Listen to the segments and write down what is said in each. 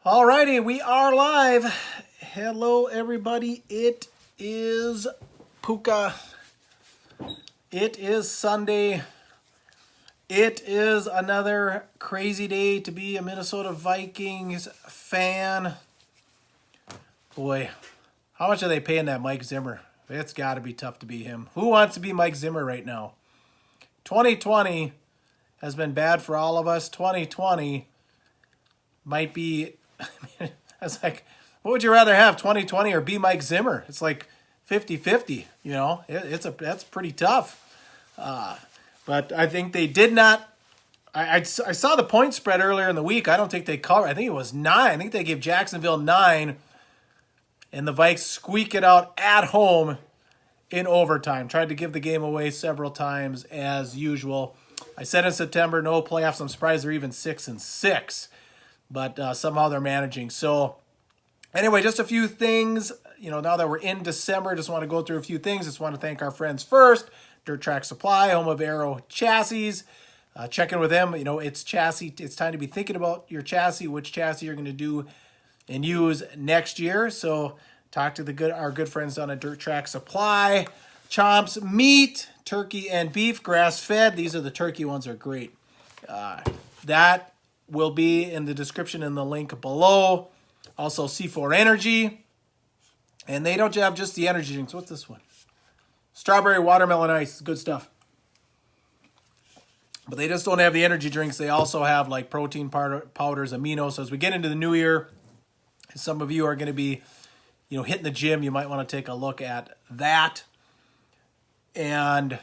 Alrighty, we are live. Hello, everybody. It is Puka. It is Sunday. It is another crazy day to be a Minnesota Vikings fan. Boy, how much are they paying that Mike Zimmer? It's got to be tough to be him. Who wants to be Mike Zimmer right now? 2020 has been bad for all of us. 2020 might be... I was like, what would you rather have, 2020 or be Mike Zimmer? It's like 50-50, you know. That's pretty tough. But I think they did not. I saw the point spread earlier in the week. I don't think they covered. I think it was 9. I think they gave Jacksonville 9, and the Vikes squeak it out at home in overtime. Tried to give the game away several times as usual. I said in September, no playoffs. I'm surprised they're even 6-6. But somehow they're managing. So anyway, just a few things. You know, now that we're in December, just want to go through a few things. Just want to thank our friends first. Dirt Track Supply, home of Aero Chassis. Check in with them. You know, it's chassis. It's time to be thinking about your chassis, which chassis you're going to do and use next year. So talk to our good friends down at Dirt Track Supply. Chomps Meat, turkey and beef, grass-fed. These are the turkey ones are great. That will be in the description in the link below. Also, C4 Energy. And they don't have just the energy drinks. What's this one? Strawberry watermelon ice. Good stuff. But they just don't have the energy drinks. They also have like protein powders, aminos. So as we get into the new year, some of you are going to be, you know, hitting the gym. You might want to take a look at that. And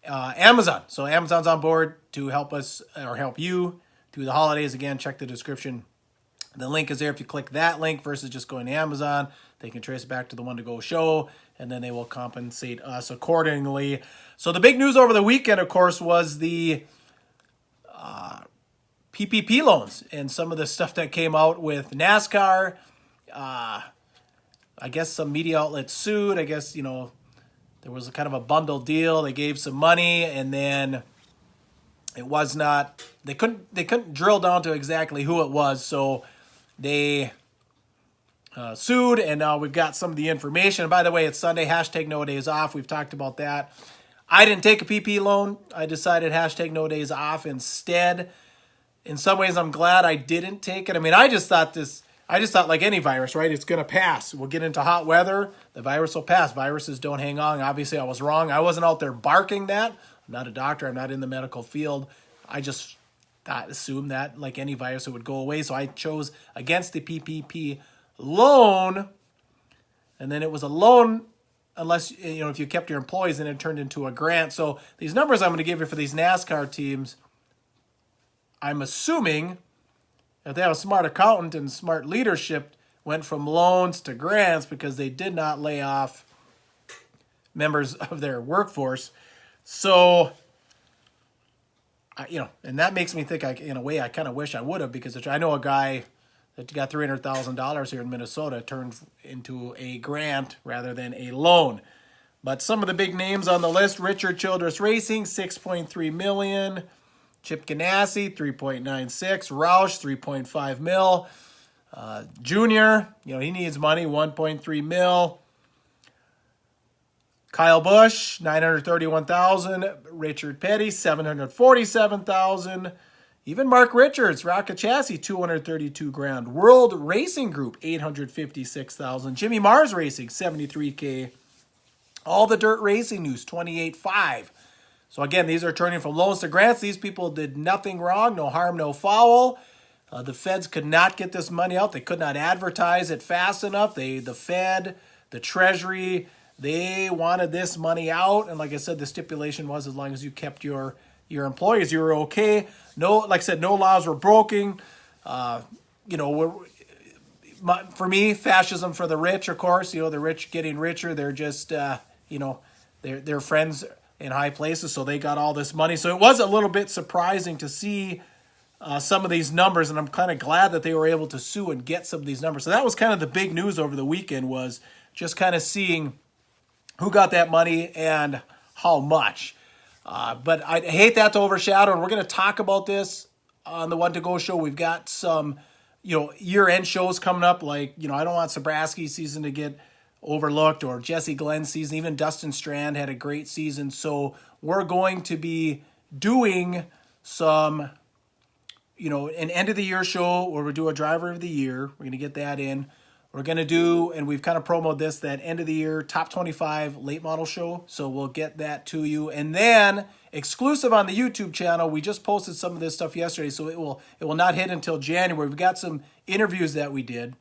Amazon. So Amazon's on board to help us or help you through the holidays. Again, check the description. The link is there. If you click that link versus just going to Amazon, they can trace it back to the One to Go show, and then they will compensate us accordingly. So the big news over the weekend, of course, was the PPP loans and some of the stuff that came out with NASCAR. I guess some media outlets sued. I guess, you know, there was a kind of a bundle deal. They gave some money, and then it was not, they couldn't drill down to exactly who it was, so they sued, and now we've got some of the information. And by the way, it's Sunday, hashtag no days off. We've talked about that. I didn't take a PP loan. I decided hashtag no days off instead. In some ways, I'm glad I didn't take it. I mean, I just thought like any virus, right? It's going to pass. We'll get into hot weather. The virus will pass. Viruses don't hang on. Obviously, I was wrong. I wasn't out there barking that. I'm not a doctor. I'm not in the medical field. I just assumed that, like any virus, it would go away. So I chose against the PPP loan. And then it was a loan unless, you know, if you kept your employees, then it turned into a grant. So these numbers I'm going to give you for these NASCAR teams, I'm assuming if they have a smart accountant and smart leadership, went from loans to grants because they did not lay off members of their workforce. So, you know, and that makes me think, in a way, I kind of wish I would have, because I know a guy that got $300,000 here in Minnesota turned into a grant rather than a loan. But some of the big names on the list: Richard Childress Racing, $6.3 million. Chip Ganassi, $3.96. Roush, $3.5 million. Junior, you know, he needs money, $1.3 million. Kyle Busch, $931,000. Richard Petty, $747,000. Even Mark Richards, Rocket Chassis, $232,000. World Racing Group, $856,000. Jimmy Mars Racing, $73K. All the Dirt Racing News, $28,500. So again, these are turning from loans to grants. These people did nothing wrong, no harm, no foul. The feds could not get this money out. They could not advertise it fast enough. The Fed, the Treasury, they wanted this money out. And like I said, the stipulation was as long as you kept your employees, you were okay. No, like I said, no laws were broken. You know, for me, fascism for the rich, of course. You know, the rich getting richer. They're just, you know, they're friends in high places, so they got all this money. So it was a little bit surprising to see some of these numbers, and I'm kind of glad that they were able to sue and get some of these numbers. So that was kind of the big news over the weekend, was just kind of seeing who got that money and how much. But I hate that to overshadow, and we're going to talk about this on the One to Go show. We've got some year-end shows coming up. Like, I don't want Sabraski's season to get overlooked, or Jesse Glenn's season. Even Dustin Strand had a great season. So we're going to be doing some, an end-of-the-year show where we do a driver of the year. We're going to get that in. We're going to do, and we've kind of promoted this, that end-of-the-year top 25 late model show. So we'll get that to you. And then exclusive on the YouTube channel, we just posted some of this stuff yesterday, so it will not hit until January. We've got some interviews that we did,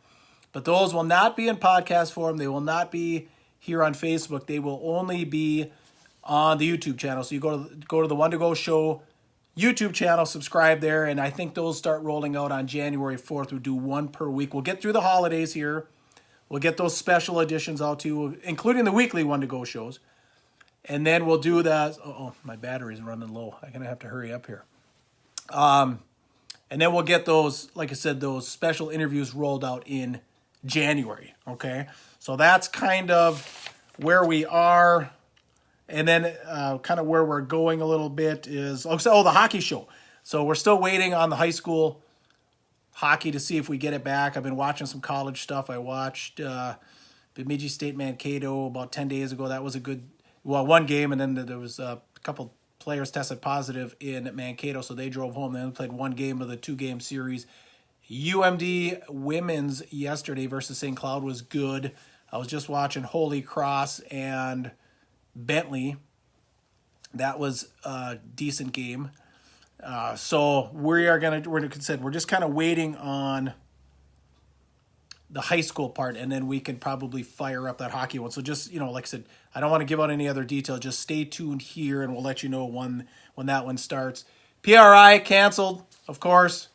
but those will not be in podcast form. They will not be here on Facebook. They will only be on the YouTube channel. So you go to the One to Go Show YouTube channel, subscribe there, and I think those start rolling out on January 4th. We'll do one per week. We'll get through the holidays here. We'll get those special editions out too, including the weekly One to Go shows. And then we'll do that. Oh, my battery's running low. I'm going to have to hurry up here. And then we'll get those, like I said, those special interviews rolled out in January. Okay? So that's kind of where we are. And then kind of where we're going a little bit is, the hockey show. So we're still waiting on the high school hockey to see if we get it back. I've been watching some college stuff. I watched Bemidji State Mankato about 10 days ago. That was a good, one game, and then there was a couple players tested positive in Mankato, so they drove home. Then played one game of the 2-game series. UMD women's yesterday versus St. Cloud was good. I was just watching Holy Cross and Bentley. That was a decent game. So we're just kind of waiting on the high school part, and then we can probably fire up that hockey one. So just, like I said, I don't want to give out any other detail. Just stay tuned here, and we'll let you know when that one starts. PRI canceled, of course.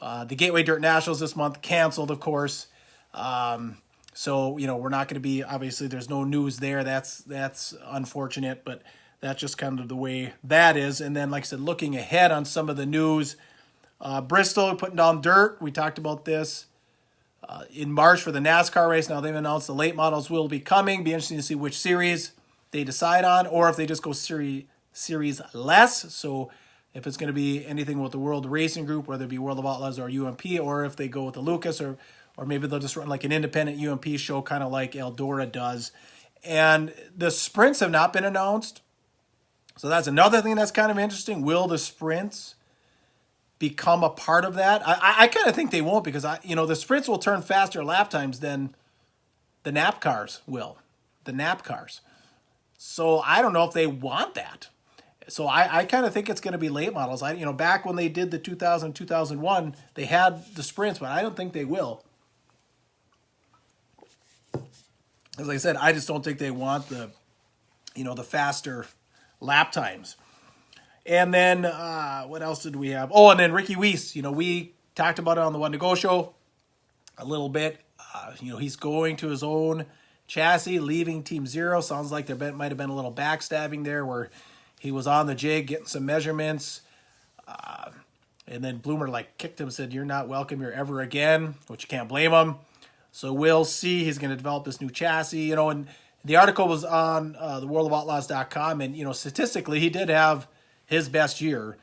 The Gateway Dirt Nationals this month canceled, of course. So, we're not going to be, obviously, there's no news there. That's unfortunate, but that's just kind of the way that is. And then, like I said, looking ahead on some of the news, Bristol putting down dirt. We talked about this in March for the NASCAR race. Now they've announced the late models will be coming. Be interesting to see which series they decide on, or if they just go series less. So if it's going to be anything with the World Racing Group, whether it be World of Outlaws or UMP, or if they go with the Lucas, or maybe they'll just run like an independent UMP show, kind of like Eldora does. And the sprints have not been announced. So that's another thing that's kind of interesting. Will the sprints become a part of that? I kind of think they won't, because the sprints will turn faster lap times than the nap cars will. The nap cars. So I don't know if they want that. So I kind of think it's going to be late models. Back when they did the 2000, 2001, they had the sprints, but I don't think they will. As I said, I just don't think they want the faster lap times. And then what else did we have? Oh, and then Ricky Weiss. We talked about it on the One to Go show a little bit. He's going to his own chassis, leaving Team Zero. Sounds like there might have been a little backstabbing there where he was on the jig getting some measurements. And then Bloomer kicked him, said, "You're not welcome here ever again," which you can't blame him. So we'll see. He's going to develop this new chassis. And the article was on the worldofoutlaws.com. And, statistically, he did have his best year.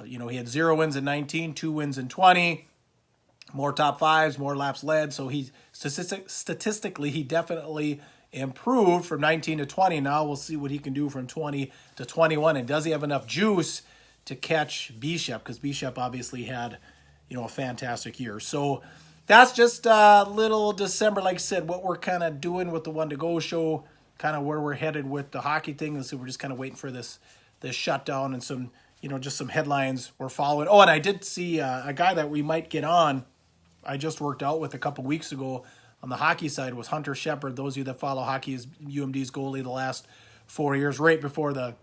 He had 0 wins in 19, 2 wins in 20, more top fives, more laps led. So he statistically, he definitely improved from 19 to 20. Now we'll see what he can do from 20 to 21. And does he have enough juice to catch Bishop? Because Bishop obviously had, a fantastic year. So that's just a little December, like I said, what we're kind of doing with the One to Go show, kind of where we're headed with the hockey thing. And so we're just kind of waiting for this shutdown and some, just some headlines we're following. Oh, and I did see a guy that we might get on. I just worked out with a couple weeks ago on the hockey side was Hunter Shepard. Those of you that follow hockey, is UMD's goalie the last 4 years, right before the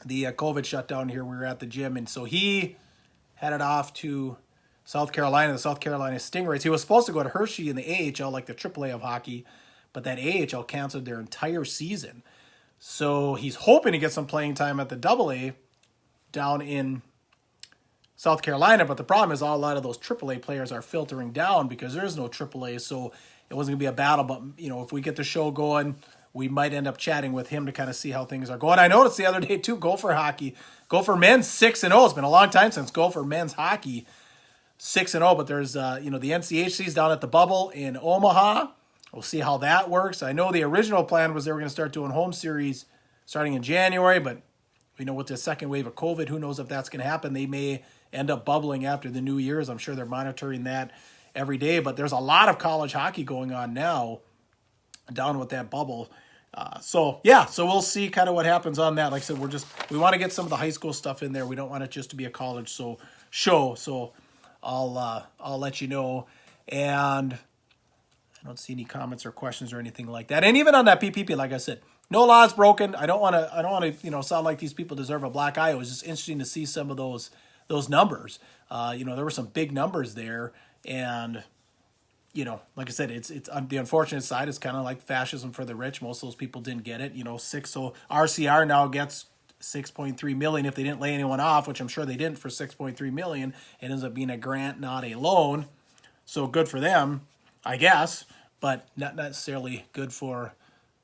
COVID shutdown here. We were at the gym, and so he headed off to South Carolina, the South Carolina Stingrays. He was supposed to go to Hershey in the AHL, like the AAA of hockey, but that AHL canceled their entire season. So he's hoping to get some playing time at the AA down in South Carolina, but the problem is a lot of those AAA players are filtering down because there's no AAA, so it wasn't going to be a battle. But, if we get the show going, we might end up chatting with him to kind of see how things are going. I noticed the other day, too, Gopher Hockey. Gopher men's 6-0. It's been a long time since Gopher men's hockey 6-0, but there's, you know, the NCHC's down at the Bubble in Omaha. We'll see how that works. I know the original plan was they were going to start doing home series starting in January, but we know with the second wave of COVID, who knows if that's going to happen. They may end up bubbling after the New Year's. I'm sure they're monitoring that every day, but there's a lot of college hockey going on now down with that bubble. So we'll see kind of what happens on that. Like I said, we want to get some of the high school stuff in there. We don't want it just to be a college show. So I'll let you know. And I don't see any comments or questions or anything like that. And even on that PPP, like I said, no law is broken. I don't want to sound like these people deserve a black eye. It was just interesting to see some of those numbers. There were some big numbers there, and like I said, it's on the unfortunate side. It's kind of like fascism for the rich. Most of those people didn't get it. So RCR now gets $6.3 million if they didn't lay anyone off, which I'm sure they didn't for $6.3 million. It ends up being a grant, not a loan. So good for them, I guess, but not necessarily good for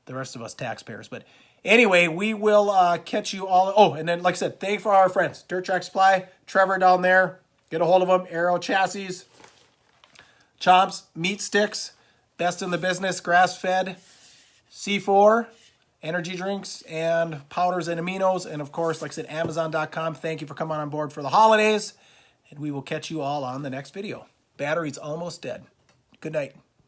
the rest of us taxpayers. But anyway, we will catch you all. Oh, and then like I said, thank for our friends, Dirt Track Supply, Trevor down there. Get a hold of them. Aero Chassis, Chomps, Meat Sticks, best in the business, grass-fed, C4, energy drinks, and powders and aminos. And of course, like I said, Amazon.com. Thank you for coming on board for the holidays. And we will catch you all on the next video. Battery's almost dead. Good night.